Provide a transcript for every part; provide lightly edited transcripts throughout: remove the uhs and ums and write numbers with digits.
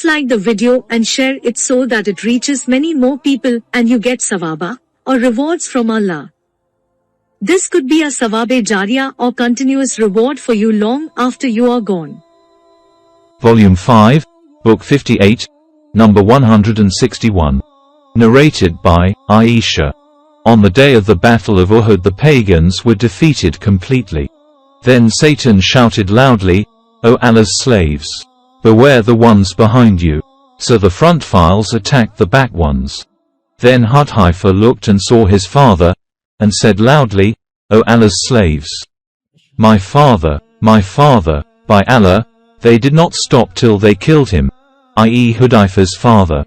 Please like the video and share it so that it reaches many more people and you get sawaba, or rewards from Allah. This could be a sawabe jariyah or continuous reward for you long after you are gone. Volume 5, Book 58, number 161. Narrated by Aisha. On the day of the Battle of Uhud, the pagans were defeated completely. Then Satan shouted loudly, "O Allah's slaves! Beware the ones behind you." So the front files attacked the back ones. Then Hadith looked and saw his father, and said loudly, "O Allah's slaves! My father, by Allah!" They did not stop till they killed him, i.e. Hudayfa's father.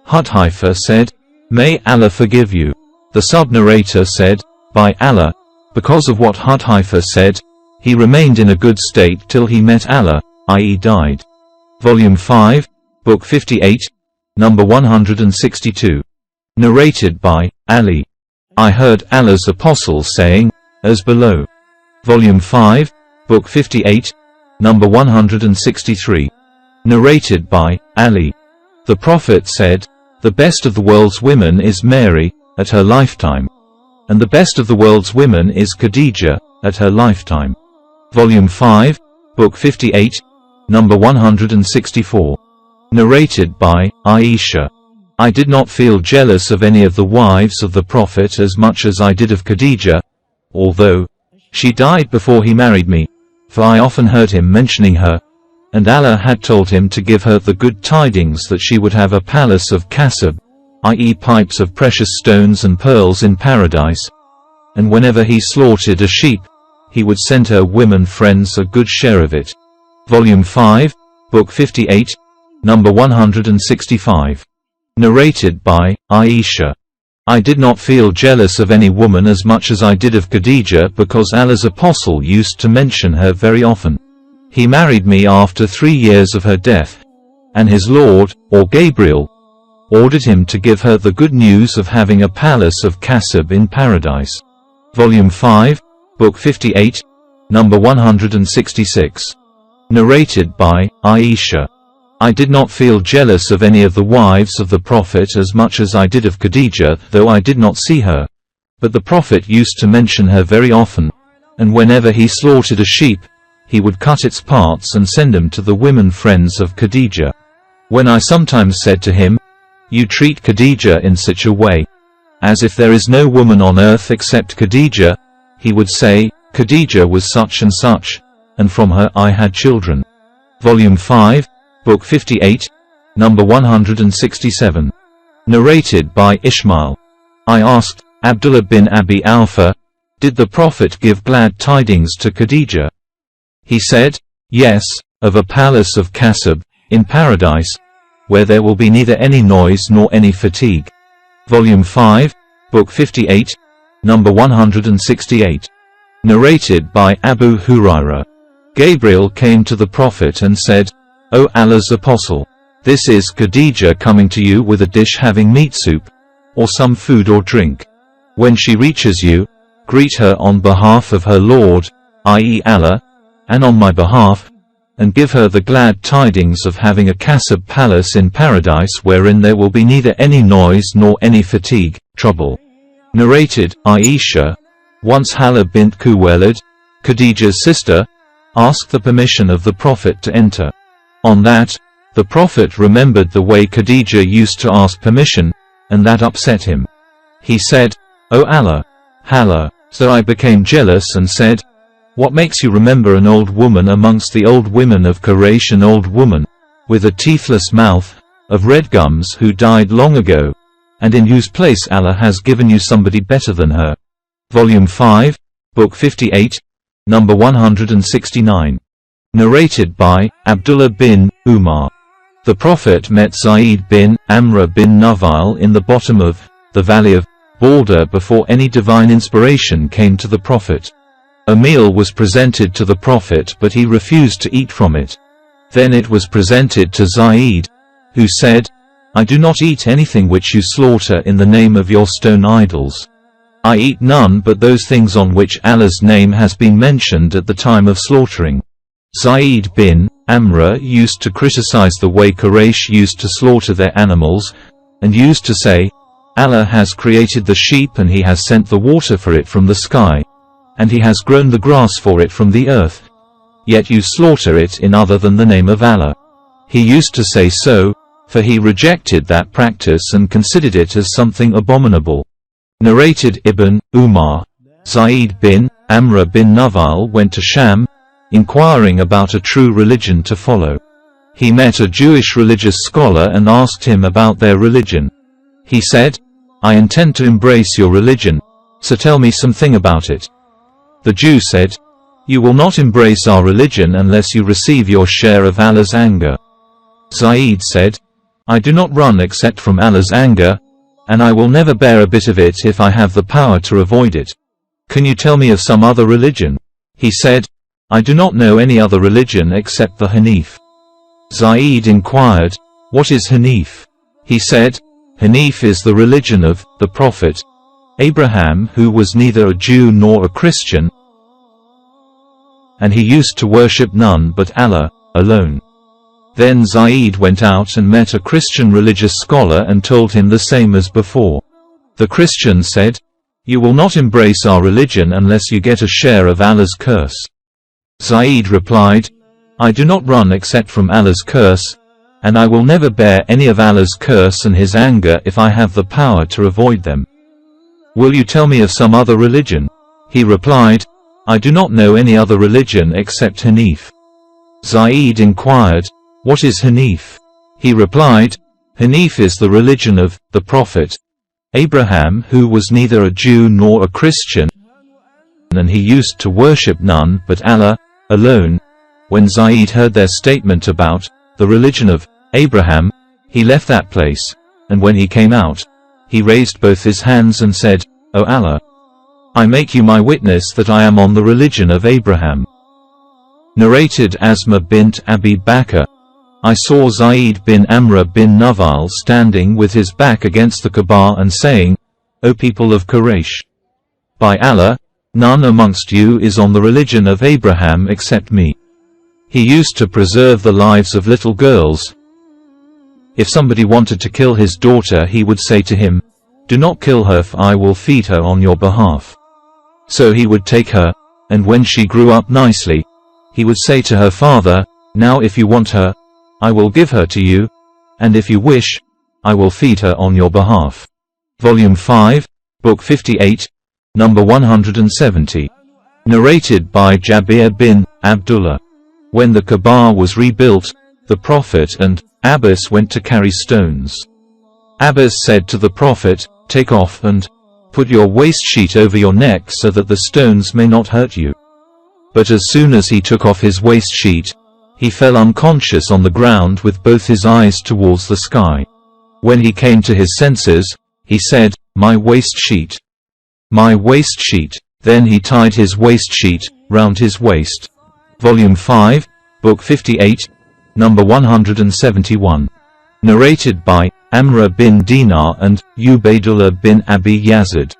Hudayfa said, "May Allah forgive you." The sub-narrator said, "By Allah, because of what Hudayfa said, he remained in a good state till he met Allah, i.e. died." Volume 5, Book 58, number 162. Narrated by Ali. I heard Allah's apostle saying, as below. Volume 5, Book 58, number 163. Narrated by Ali. The Prophet said, "The best of the world's women is Mary, at her lifetime. And the best of the world's women is Khadija, at her lifetime." Volume 5, Book 58, number 164. Narrated by Aisha. I did not feel jealous of any of the wives of the Prophet as much as I did of Khadija, although she died before he married me, for I often heard him mentioning her, and Allah had told him to give her the good tidings that she would have a palace of kasab, i.e. pipes of precious stones and pearls in paradise, and whenever he slaughtered a sheep, he would send her women friends a good share of it. Volume 5, Book 58, number 165. Narrated by Aisha. I did not feel jealous of any woman as much as I did of Khadija because Allah's apostle used to mention her very often. He married me after 3 years of her death, and his Lord, or Gabriel, ordered him to give her the good news of having a palace of kasab in paradise. Volume 5, Book 58, number 166. Narrated by Aisha. I did not feel jealous of any of the wives of the Prophet as much as I did of Khadija, though I did not see her. But the Prophet used to mention her very often, and whenever he slaughtered a sheep, he would cut its parts and send them to the women friends of Khadija. When I sometimes said to him, "You treat Khadija in such a way, as if there is no woman on earth except Khadija," he would say, "Khadija was such and such, and from her I had children." Volume 5, Book 58, number 167. Narrated by Ishmael. I asked Abdullah bin Abi Awfa, "Did the Prophet give glad tidings to Khadija?" He said, "Yes, of a palace of kasab, in paradise, where there will be neither any noise nor any fatigue." Volume 5, Book 58, number 168. Narrated by Abu Hurairah. Gabriel came to the Prophet and said, "O Allah's apostle, this is Khadija coming to you with a dish having meat soup, or some food or drink. When she reaches you, greet her on behalf of her Lord, i.e. Allah, and on my behalf, and give her the glad tidings of having a kasab palace in paradise wherein there will be neither any noise nor any fatigue, trouble." Narrated Aisha. Once Hala bint Khuwaylid, Khadija's sister, asked the permission of the Prophet to enter. On that, the Prophet remembered the way Khadija used to ask permission, and that upset him. He said, "O Allah, Hala." So I became jealous and said, "What makes you remember an old woman amongst the old women of Quraysh, an old woman, with a teethless mouth, of red gums, who died long ago, and in whose place Allah has given you somebody better than her?" Volume 5, Book 58, number 169. Narrated by Abdullah bin Umar. The Prophet met Zayd bin Amr bin Nufayl in the bottom of the valley of Balda before any divine inspiration came to the Prophet. A meal was presented to the Prophet, but he refused to eat from it. Then it was presented to Zayd, who said, "I do not eat anything which you slaughter in the name of your stone idols. I eat none but those things on which Allah's name has been mentioned at the time of slaughtering." Zayd bin Amr used to criticize the way Quraysh used to slaughter their animals, and used to say, Allah has created the sheep and He has sent the water for it from the sky, and He has grown the grass for it from the earth, yet you slaughter it in other than the name of Allah. He used to say so, for he rejected that practice and considered it as something abominable. Narrated Ibn Umar, Zayd bin Amr bin Nufayl went to Sham, inquiring about a true religion to follow. He met a Jewish religious scholar and asked him about their religion. He said, I intend to embrace your religion, so tell me something about it. The Jew said, You will not embrace our religion unless you receive your share of Allah's anger. Zayd said, I do not run except from Allah's anger, and I will never bear a bit of it if I have the power to avoid it. Can you tell me of some other religion? He said, I do not know any other religion except the Hanif. Zayd inquired, What is Hanif? He said, Hanif is the religion of the Prophet Abraham, who was neither a Jew nor a Christian, and he used to worship none but Allah alone. Then Zayd went out and met a Christian religious scholar and told him the same as before. The Christian said, You will not embrace our religion unless you get a share of Allah's curse. Zayd replied, I do not run except from Allah's curse, and I will never bear any of Allah's curse and His anger if I have the power to avoid them. Will you tell me of some other religion? He replied, I do not know any other religion except Hanif. Zayd inquired, What is Hanif? He replied, Hanif is the religion of the Prophet Abraham, who was neither a Jew nor a Christian, and he used to worship none but Allah alone. When Zayd heard their statement about the religion of Abraham, he left that place, and when he came out, he raised both his hands and said, O Allah, I make you my witness that I am on the religion of Abraham. Narrated Asma bint Abi Bakr, I saw Zayd bin Amr bin Nufayl standing with his back against the Kaaba and saying, O people of Quraysh, by Allah, none amongst you is on the religion of Abraham except me. He used to preserve the lives of little girls. If somebody wanted to kill his daughter, he would say to him, Do not kill her, for I will feed her on your behalf. So he would take her, and when she grew up nicely, he would say to her father, Now if you want her, I will give her to you, and if you wish, I will feed her on your behalf. Volume 5, Book 58, Number 170. Narrated by Jabir bin Abdullah. When the Kaaba was rebuilt, the Prophet and Abbas went to carry stones. Abbas said to the Prophet, Take off and put your waist sheet over your neck so that the stones may not hurt you. But as soon as he took off his waist sheet, he fell unconscious on the ground with both his eyes towards the sky. When he came to his senses, he said, My waist sheet. My waist sheet. Then he tied his waist sheet round his waist. Volume 5, Book 58, Number 171. Narrated by Amr bin Dinar and Ubaydullah bin Abi Yazid.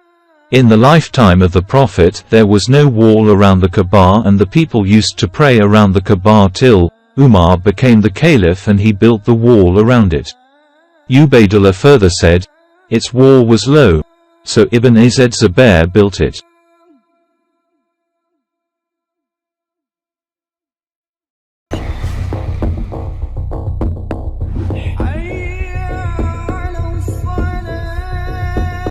In the lifetime of the Prophet there was no wall around the Kaaba, and the people used to pray around the Kaaba till Umar became the caliph and he built the wall around it. Ubaydullah further said, Its wall was low, so Ibn Zubayr built it.